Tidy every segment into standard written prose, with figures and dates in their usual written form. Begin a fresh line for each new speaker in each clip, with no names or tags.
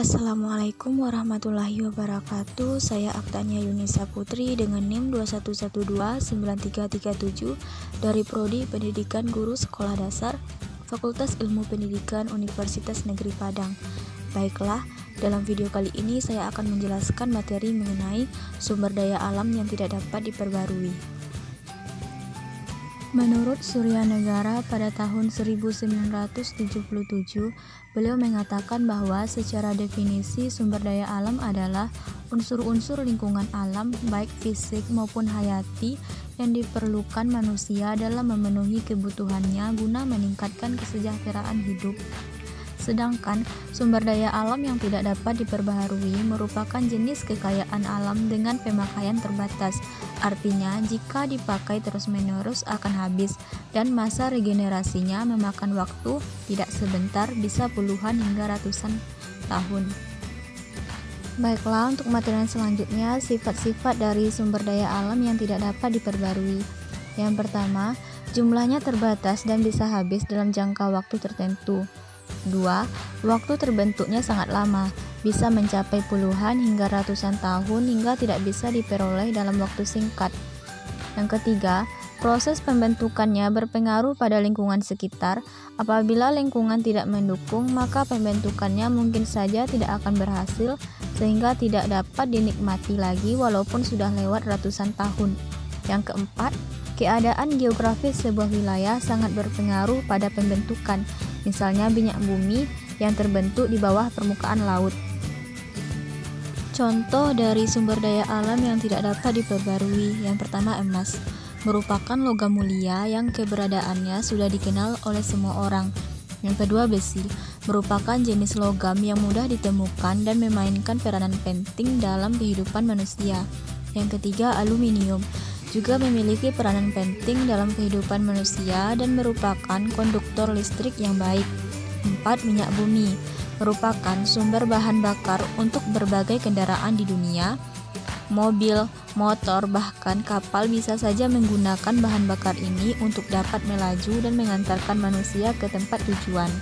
Assalamualaikum warahmatullahi wabarakatuh. Saya Aktania Yunisa Putri dengan NIM 21129337 dari Prodi Pendidikan Guru Sekolah Dasar, Fakultas Ilmu Pendidikan Universitas Negeri Padang. Baiklah, dalam video kali ini saya akan menjelaskan materi mengenai sumber daya alam yang tidak dapat diperbarui. Menurut Surya Negara pada tahun 1977, beliau mengatakan bahwa secara definisi sumber daya alam adalah unsur-unsur lingkungan alam baik fisik maupun hayati yang diperlukan manusia dalam memenuhi kebutuhannya guna meningkatkan kesejahteraan hidup. Sedangkan sumber daya alam yang tidak dapat diperbaharui merupakan jenis kekayaan alam dengan pemakaian terbatas. Artinya, jika dipakai terus-menerus akan habis dan masa regenerasinya memakan waktu tidak sebentar, bisa puluhan hingga ratusan tahun. Baiklah, untuk materi selanjutnya, sifat-sifat dari sumber daya alam yang tidak dapat diperbarui. Yang pertama, jumlahnya terbatas dan bisa habis dalam jangka waktu tertentu. 2. Waktu terbentuknya sangat lama, bisa mencapai puluhan hingga ratusan tahun hingga tidak bisa diperoleh dalam waktu singkat. Yang ketiga, proses pembentukannya berpengaruh pada lingkungan sekitar. Apabila lingkungan tidak mendukung, maka pembentukannya mungkin saja tidak akan berhasil sehingga tidak dapat dinikmati lagi walaupun sudah lewat ratusan tahun. Yang keempat, keadaan geografis sebuah wilayah sangat berpengaruh pada pembentukan. Misalnya minyak bumi yang terbentuk di bawah permukaan laut. Contoh dari sumber daya alam yang tidak dapat diperbarui. Yang pertama, emas merupakan logam mulia yang keberadaannya sudah dikenal oleh semua orang. Yang kedua, besi merupakan jenis logam yang mudah ditemukan dan memainkan peranan penting dalam kehidupan manusia. Yang ketiga, aluminium juga memiliki peranan penting dalam kehidupan manusia dan merupakan konduktor listrik yang baik. 4. Minyak bumi merupakan sumber bahan bakar untuk berbagai kendaraan di dunia. Mobil, motor, bahkan kapal bisa saja menggunakan bahan bakar ini untuk dapat melaju dan mengantarkan manusia ke tempat tujuan.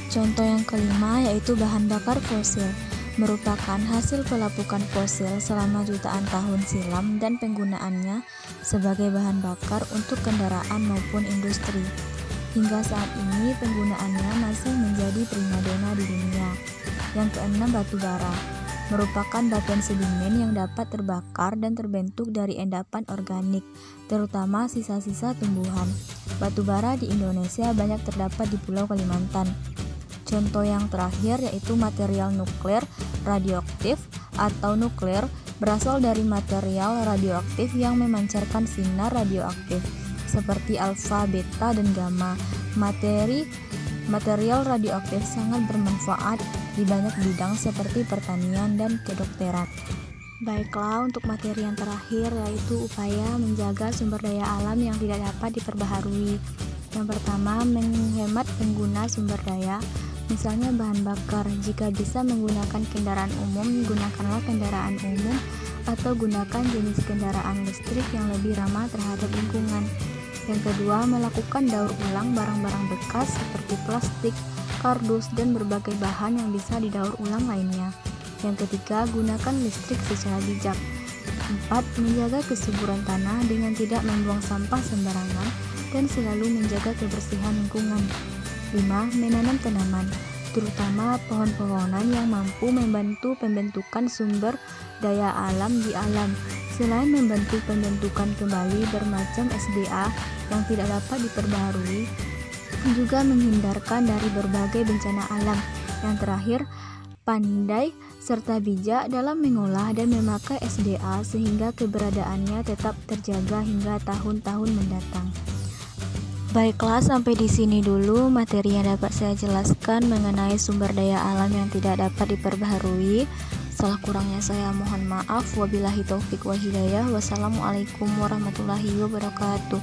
Contoh yang kelima yaitu bahan bakar fosil, merupakan hasil pelapukan fosil selama jutaan tahun silam dan penggunaannya sebagai bahan bakar untuk kendaraan maupun industri. Hingga saat ini penggunaannya masih menjadi primadona di dunia. Yang keenam, batu bara merupakan batuan sedimen yang dapat terbakar dan terbentuk dari endapan organik, terutama sisa-sisa tumbuhan. Batu bara di Indonesia banyak terdapat di Pulau Kalimantan. Contoh yang terakhir yaitu material nuklir radioaktif atau nuklir berasal dari material radioaktif yang memancarkan sinar radioaktif seperti alfa, beta, dan gamma. Material radioaktif sangat bermanfaat di banyak bidang seperti pertanian dan kedokteran. Baiklah, untuk materi yang terakhir yaitu upaya menjaga sumber daya alam yang tidak dapat diperbaharui. Yang pertama, menghemat pengguna sumber daya. Misalnya bahan bakar, jika bisa menggunakan kendaraan umum, gunakanlah kendaraan umum atau gunakan jenis kendaraan listrik yang lebih ramah terhadap lingkungan. Yang kedua, melakukan daur ulang barang-barang bekas seperti plastik, kardus, dan berbagai bahan yang bisa didaur ulang lainnya. Yang ketiga, gunakan listrik secara bijak. 4. Menjaga kesuburan tanah dengan tidak membuang sampah sembarangan dan selalu menjaga kebersihan lingkungan. 5. Menanam tanaman, terutama pohon-pohonan yang mampu membantu pembentukan sumber daya alam di alam. Selain membantu pembentukan kembali bermacam SDA yang tidak dapat diperbaharui, juga menghindarkan dari berbagai bencana alam. Yang terakhir, pandai serta bijak dalam mengolah dan memakai SDA sehingga keberadaannya tetap terjaga hingga tahun-tahun mendatang. Baiklah, sampai di sini dulu materi yang dapat saya jelaskan mengenai sumber daya alam yang tidak dapat diperbaharui. Salah kurangnya saya mohon maaf. Wabillahi taufik wal hidayah. Wassalamualaikum warahmatullahi wabarakatuh.